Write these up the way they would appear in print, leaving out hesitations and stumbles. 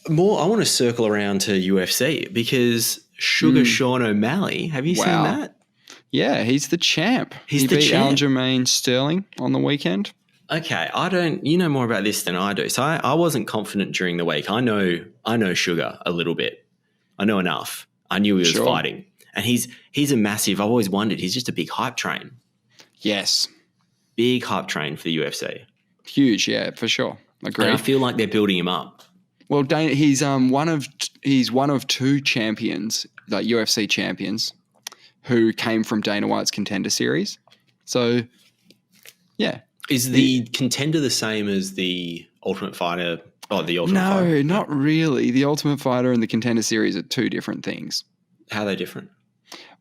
More, I want to circle around to UFC because Suga Sean O'Malley. Have you seen that? Yeah, he's the champ. He beat champ. Aljamain Sterling on the weekend. Okay, you know more about this than I do. So I wasn't confident during the week. I know Suga a little bit. I know enough. I knew he was fighting. And he's a massive, I've always wondered, he's just a big hype train. Yes. Big hype train for the UFC. Huge, yeah, for sure. Agreed. And I feel like they're building him up. Well, he's one of two champions, like UFC champions, who came from Dana White's Contender Series. So, yeah. Is the Contender the same as the Ultimate Fighter? Oh, the Ultimate Fighter? No, not really. The Ultimate Fighter and the Contender Series are two different things. How are they different?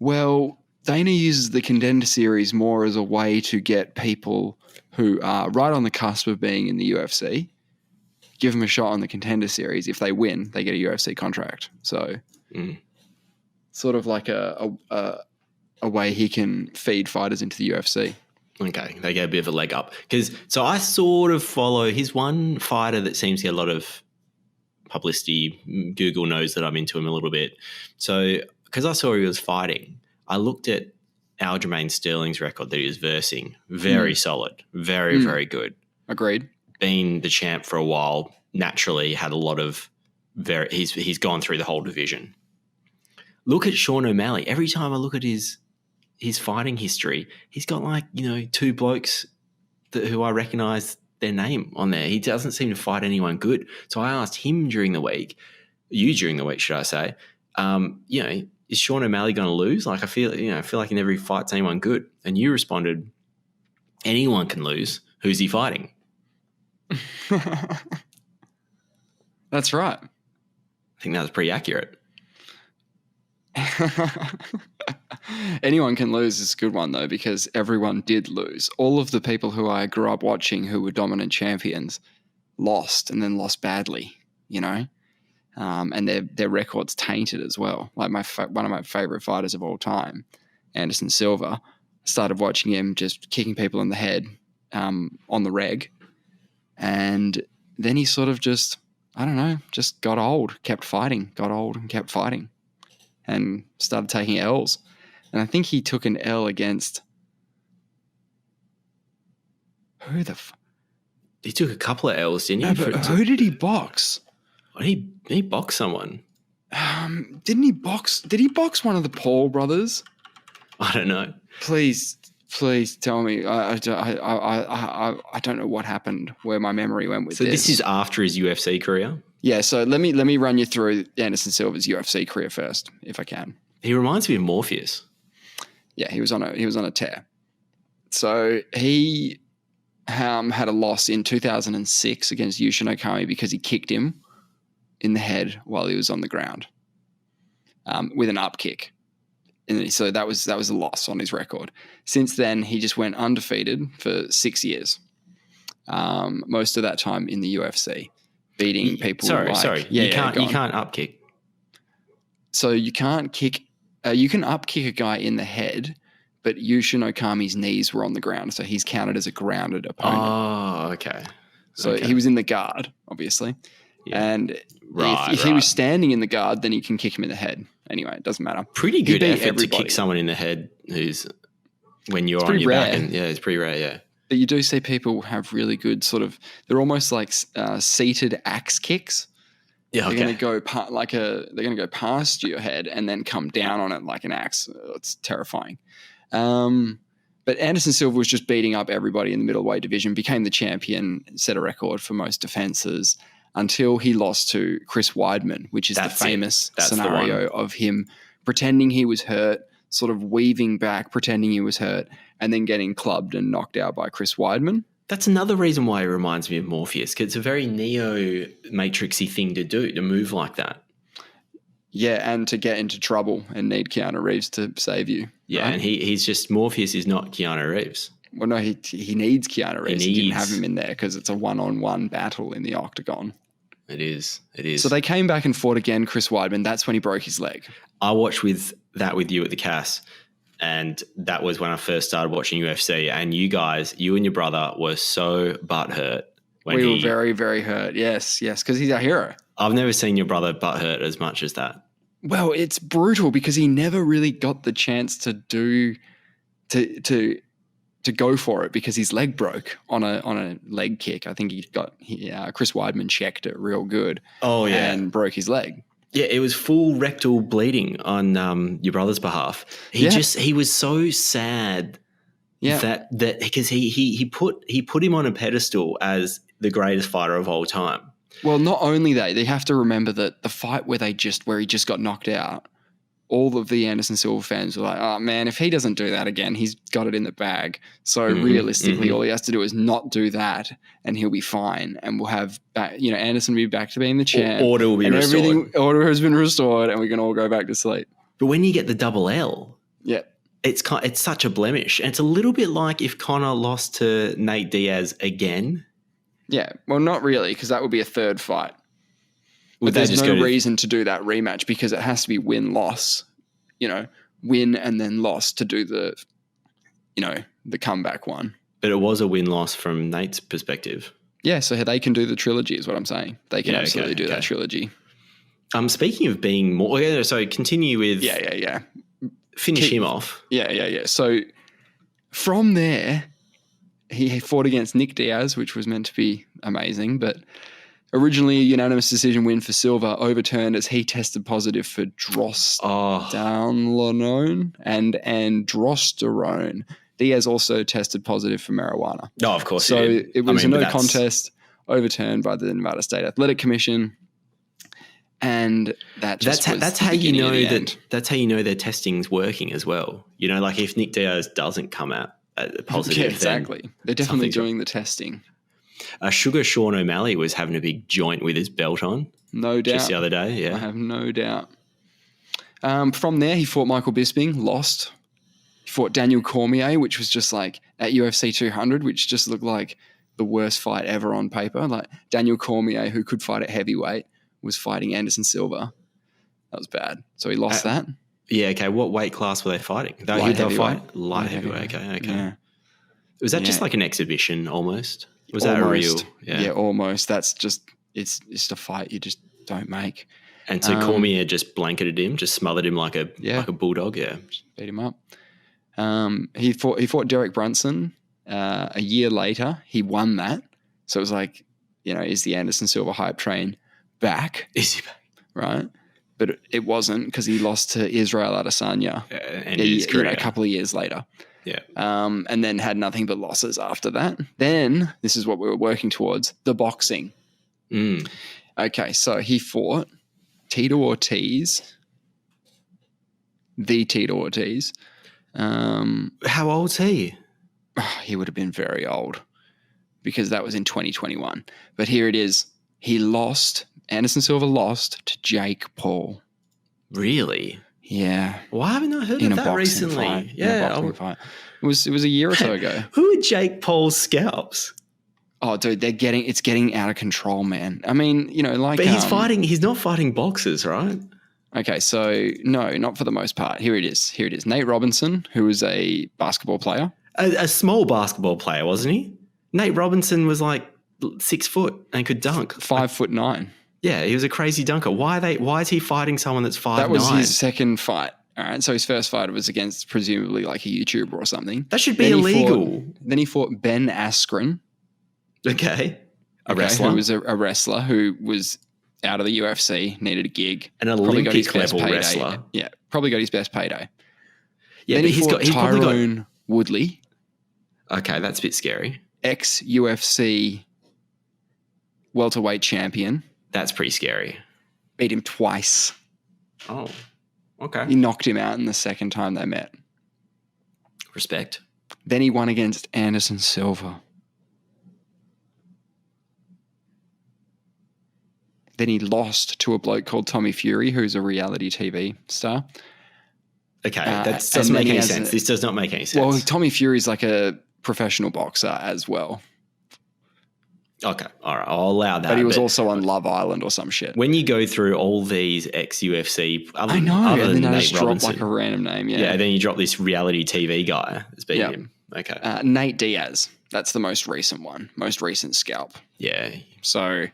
Well, Dana uses the Contender Series more as a way to get people who are right on the cusp of being in the UFC, give them a shot on the Contender Series. If they win, they get a UFC contract. So, sort of like a way he can feed fighters into the UFC. Okay, they get a bit of a leg up. So I sort of follow his one fighter that seems to get a lot of publicity. Google knows that I'm into him a little bit. So because I saw he was fighting, I looked at Aljamain Sterling's record that he was versing. Very solid. Very, very good. Agreed. Been the champ for a while, naturally had a lot of he's gone through the whole division. Look at Sean O'Malley. Every time I look at his fighting history, he's got two blokes who I recognise their name on there. He doesn't seem to fight anyone good. So I asked him during the week, should I say, is Sean O'Malley going to lose? Like I feel like he never fights anyone good. And you responded, anyone can lose. Who's he fighting? That's right. I think that was pretty accurate. Anyone can lose is a good one, though, because everyone did lose. All of the people who I grew up watching who were dominant champions lost and then lost badly, and their records tainted as well. Like one of my favorite fighters of all time, Anderson Silva, started watching him just kicking people in the head on the reg. And then he sort of just got old, kept fighting, got old and kept fighting and started taking L's. And I think he took an L against he took a couple of L's, didn't he? No, but who did he box? He boxed someone. Didn't he box? Did he box one of the Paul brothers? I don't know. Please tell me. I don't know what happened, where my memory went with this. So this is after his UFC career? Yeah, so let me run you through Anderson Silva's UFC career first, if I can. He reminds me of Morpheus. Yeah, he was on a tear. So he had a loss in 2006 against Yushin Okami because he kicked him in the head while he was on the ground with an up kick. And so that was a loss on his record. Since then, he just went undefeated for 6 years. Most of that time in the UFC, beating people. Sorry. Yeah, you can't up kick. So you can't kick. You can up kick a guy in the head, but Yushin Okami's knees were on the ground, so he's counted as a grounded opponent. Oh, okay. So he was in the guard, obviously. Yeah. And if he was standing in the guard, then you can kick him in the head. Anyway, it doesn't matter. Pretty good effort to kick someone in the head when you're on your back. And, yeah, it's pretty rare, yeah. But you do see people have really good they're almost like seated axe kicks. Yeah, okay. They're going to go past your head and then come down on it like an axe. It's terrifying. But Anderson Silva was just beating up everybody in the middleweight division, became the champion, set a record for most defenses until he lost to Chris Weidman, which is the famous scenario of him pretending he was hurt, sort of weaving back, pretending he was hurt, and then getting clubbed and knocked out by Chris Weidman. That's another reason why it reminds me of Morpheus, because it's a very Neo-Matrixy thing to do, to move like that. Yeah, and to get into trouble and need Keanu Reeves to save you. Yeah, right? And he's just, Morpheus is not Keanu Reeves. Well, no, he needs Keanu Reeves. He didn't have him in there because it's a one-on-one battle in the octagon. It is. So they came back and fought again, Chris Weidman. That's when he broke his leg. I watched with you at the Cass, and that was when I first started watching UFC. And you and your brother were so butthurt We were very, very hurt. Yes, because he's our hero. I've never seen your brother butt hurt as much as that. Well, it's brutal because he never really got the chance to go for it because his leg broke on a leg kick. I think Chris Weidman checked it real good. Oh yeah, and broke his leg. Yeah, it was full rectal bleeding on your brother's behalf. He was so sad. Yeah, that because he put him on a pedestal as the greatest fighter of all time. Well, not only that, they have to remember that the fight where he just got knocked out, all of the Anderson Silva fans were like, oh man, if he doesn't do that again, he's got it in the bag. So realistically, all he has to do is not do that and he'll be fine. And we'll have Anderson will be back to being the champ. Order will be restored. Order has been restored and we can all go back to sleep. But when you get the double L, it's such a blemish. And it's a little bit like if Conor lost to Nate Diaz again. Yeah, well, not really, because that would be a third fight. But there's no reason to do that rematch because it has to be win-loss, win and then loss to do the comeback one. But it was a win-loss from Nate's perspective. Yeah, so they can do the trilogy is what I'm saying. They can absolutely do that trilogy. Speaking of being more, so continue with... Yeah. Finish him off. Yeah. So from there... He fought against Nick Diaz, which was meant to be amazing, but originally a unanimous decision win for Silva, overturned as he tested positive for drostanolone and androsterone. Diaz also tested positive for marijuana. Oh, of course. So it was a no contest, overturned by the Nevada State Athletic Commission. And that's how you know that's how you know their testing's working as well. Like if Nick Diaz doesn't come out positive. Yeah, exactly. They're definitely doing the testing. Suga Sean O'Malley was having a big joint with his belt on. No doubt. Just the other day, yeah. I have no doubt. From there, he fought Michael Bisping, lost. He fought Daniel Cormier, which was just like at UFC 200, which just looked like the worst fight ever on paper. Like Daniel Cormier, who could fight at heavyweight, was fighting Anderson Silva. That was bad. So he lost that. Yeah, okay. What weight class were they fighting? Light heavyweight. Light heavyweight, okay. Yeah. Was that just like an exhibition almost? Was that a real? Yeah, almost. That's just, it's just a fight you just don't make. And so Cormier just blanketed him, just smothered him like a bulldog, Just beat him up. He fought Derek Brunson a year later. He won that. So it was like, is the Anderson Silva hype train back? Is he back? Right. But it wasn't because he lost to Israel Adesanya a couple of years later. Yeah. And then had nothing but losses after that. Then, this is what we were working towards, the boxing. Okay, so he fought Tito Ortiz, the Tito Ortiz. How old's he? He would have been very old because that was in 2021. But here it is. He lost... Anderson Silva lost to Jake Paul. Really? Yeah. Why haven't I heard of that recently? Fight. Yeah, fight. It was a year or so ago. Who are Jake Paul's scalps? Oh, dude, it's getting out of control, man. I mean, like. But he's not fighting boxers, right? Okay, so no, not for the most part. Here it is. Nate Robinson, who was a basketball player. A small basketball player, wasn't he? Nate Robinson was like 6 foot and could dunk. 5'9". Yeah, he was a crazy dunker. Why is he fighting someone that's 5'9"? That was his second fight. All right, so his first fight was against presumably like a YouTuber or something. That should be illegal. Then he fought Ben Askren. Okay. A wrestler. Who was a wrestler who was out of the UFC, needed a gig. An Olympic level wrestler. Yeah, probably got his best payday. Yeah, then but he fought Tyrone Woodley. Okay, that's a bit scary. Ex-UFC welterweight champion. That's pretty scary. Beat him twice. Oh, okay. He knocked him out in the second time they met. Respect. Then he won against Anderson Silva. Then he lost to a bloke called Tommy Fury, who's a reality TV star. Okay, that doesn't make any sense. This does not make any sense. Well, Tommy Fury's like a professional boxer as well. Okay, all right, I'll allow that. But he was also on Love Island or some shit. When you go through all these ex-UFC, I know, and then I just drop like a random name. Yeah, then you drop this reality TV guy that's beating him. Okay. Nate Diaz. That's the most recent one, most recent scalp. Yeah. So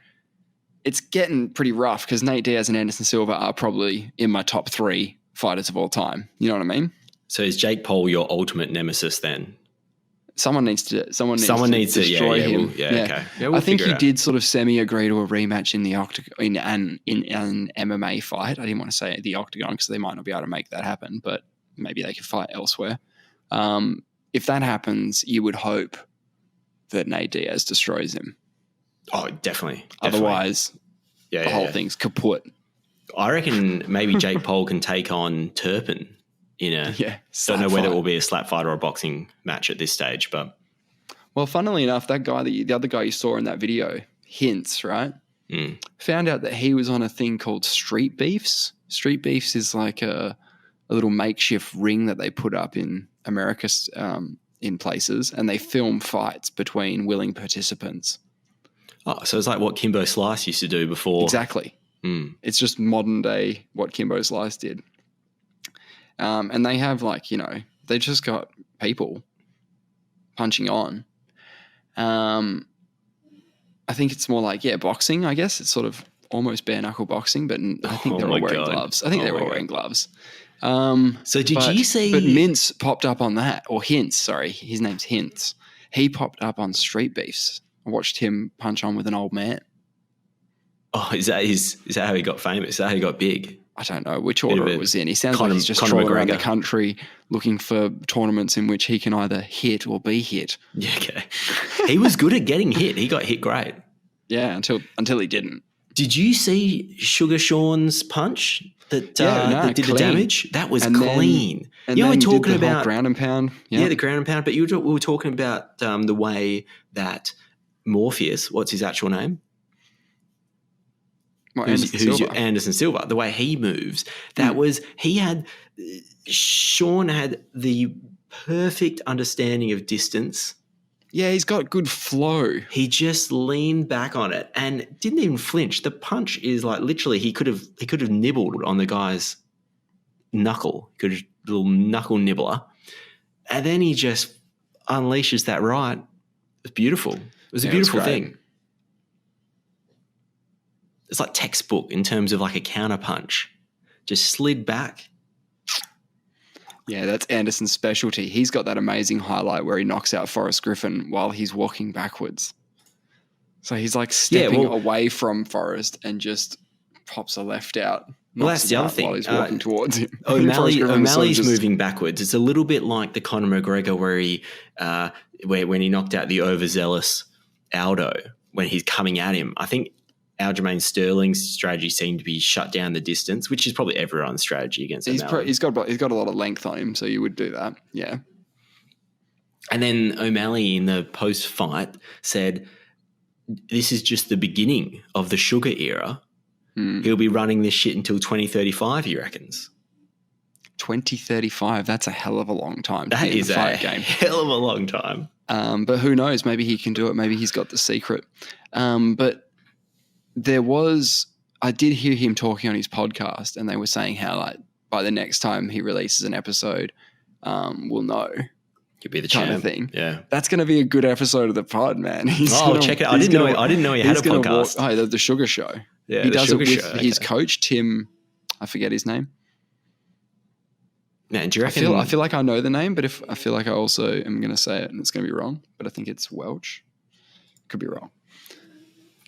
it's getting pretty rough because Nate Diaz and Anderson Silva are probably in my top 3 fighters of all time. You know what I mean? So is Jake Paul your ultimate nemesis then? Someone needs to destroy him. Okay. Yeah, I think he did sort of semi-agree to a rematch in the in an MMA fight. I didn't want to say the octagon because they might not be able to make that happen, but maybe they could fight elsewhere. If that happens, you would hope that Nate Diaz destroys him. Oh, definitely. Otherwise, the whole thing's kaput. I reckon maybe Jake Paul can take on Turpin in a don't know whether it will be a slap fight or a boxing match at this stage, but well, funnily enough, that guy, the other guy you saw in that video, Hints, right? Found out that he was on a thing called Street Beefs. Street Beefs is like a little makeshift ring that they put up in America, in places, and they film fights between willing participants. Oh, so it's like what Kimbo Slice used to do before. Exactly. It's just modern day what Kimbo Slice did. And they have they just got people punching on. I think it's more like, boxing, I guess. It's sort of almost bare knuckle boxing, but I think they're all wearing gloves. I think they're all wearing gloves. So did you see... But Mintz popped up on that, or Hints, sorry. His name's Hints. He popped up on Street Beefs. I watched him punch on with an old man. Oh, is that how he got famous? Is that how he got big? I don't know which order it was in. He sounds like he's just trawling around the country looking for tournaments in which he can either hit or be hit. Yeah, okay. He was good at getting hit. He got hit great. Yeah, until he didn't. Did you see Sugar Sean's punch that did clean. the damage? That was clean. And we're talking about ground and pound. Yeah, the ground and pound. But we were talking about the way that Morpheus, what's his actual name? Anderson Silva, the way he moves, Sean had the perfect understanding of distance. Yeah, he's got good flow. He just leaned back on it and didn't even flinch. The punch is like literally he could have nibbled on the guy's knuckle, little knuckle nibbler, and then he just unleashes that right. It's beautiful. It was a beautiful thing. It's like textbook in terms of like a counter punch. Just slid back. Yeah, that's Anderson's specialty. He's got that amazing highlight where he knocks out Forrest Griffin while he's walking backwards. So he's like stepping away from Forrest and just pops a left out. Well, that's the other thing. While he's walking towards him. O'Malley's moving backwards. It's a little bit like the Conor McGregor where he, when he knocked out the overzealous Aldo when he's coming at him. I think Aljamain Sterling's strategy seemed to be shut down the distance, which is probably everyone's strategy against O'Malley. He's got a lot of length on him, so you would do that. Yeah. And then O'Malley in the post-fight said, this is just the beginning of the Suga era. He'll be running this shit until 2035, he reckons. 2035, that's a hell of a long time. That is a hell of a long time. But who knows? Maybe he can do it. Maybe he's got the secret. But I did hear him talking on his podcast, and they were saying how like by the next time he releases an episode, we'll know. Could be the kind champ. of thing. Yeah, that's going to be a good episode of the pod, man. Check it. I didn't know he had a podcast. The Sugar Show. Yeah, he does it with his coach Tim. I forget his name. Man, do you reckon? I feel like I know the name, but I feel like I also am going to say it and it's going to be wrong. But I think it's Welch. Could be wrong.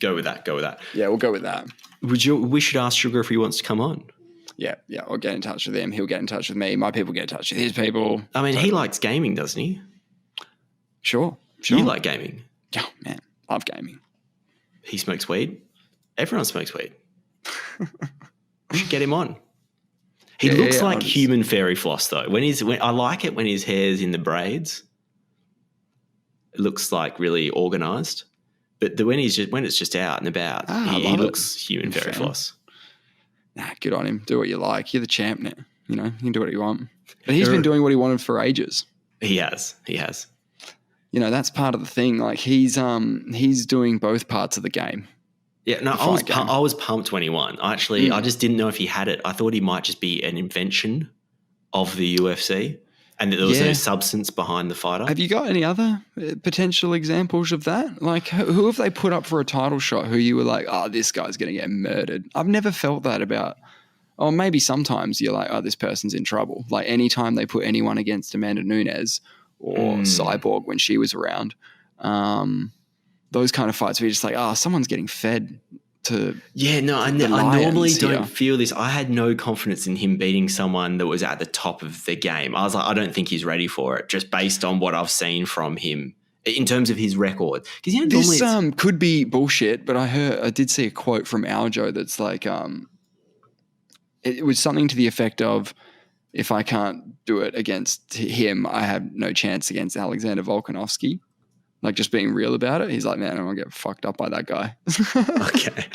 Go with that. Yeah, we'll go with that. We should ask Sugar if he wants to come on. Yeah. I'll get in touch with him. He'll get in touch with me. My people get in touch with his people. I mean, he likes gaming, doesn't he? Sure. You like gaming? Yeah, man. Love gaming. He smokes weed. Everyone smokes weed. We should get him on. He looks like human fairy floss, though. I like it when his hair's in the braids. It looks like really organised. But when it's just out and about, he looks human fairy floss. Nah, good on him. Do what you like. You're the champ now. You know, you can do what you want. But he's been doing what he wanted for ages. He has. You know, that's part of the thing. Like he's doing both parts of the game. Yeah, no, I was pumped when he won. I just didn't know if he had it. I thought he might just be an invention of the UFC. And there was no Yeah. substance behind the fighter. Have you got any other potential examples of that? Like, who have they put up for a title shot who you were like, oh, this guy's going to get murdered? I've never felt that about, or maybe sometimes you're like, oh, this person's in trouble. Like anytime they put anyone against Amanda Nunes or Cyborg when she was around, those kind of fights where you're just like, oh, someone's getting fed to. Yeah, no, I normally don't feel this. I had no confidence in him beating someone that was at the top of the game. I was like, I don't think he's ready for it, just based on what I've seen from him in terms of his record. Because this could be bullshit, but I did see a quote from Aljo that's like, it was something to the effect of, if I can't do it against him, I have no chance against Alexander Volkanovski. Like, just being real about it. He's like, man, I'm going to get fucked up by that guy. Okay.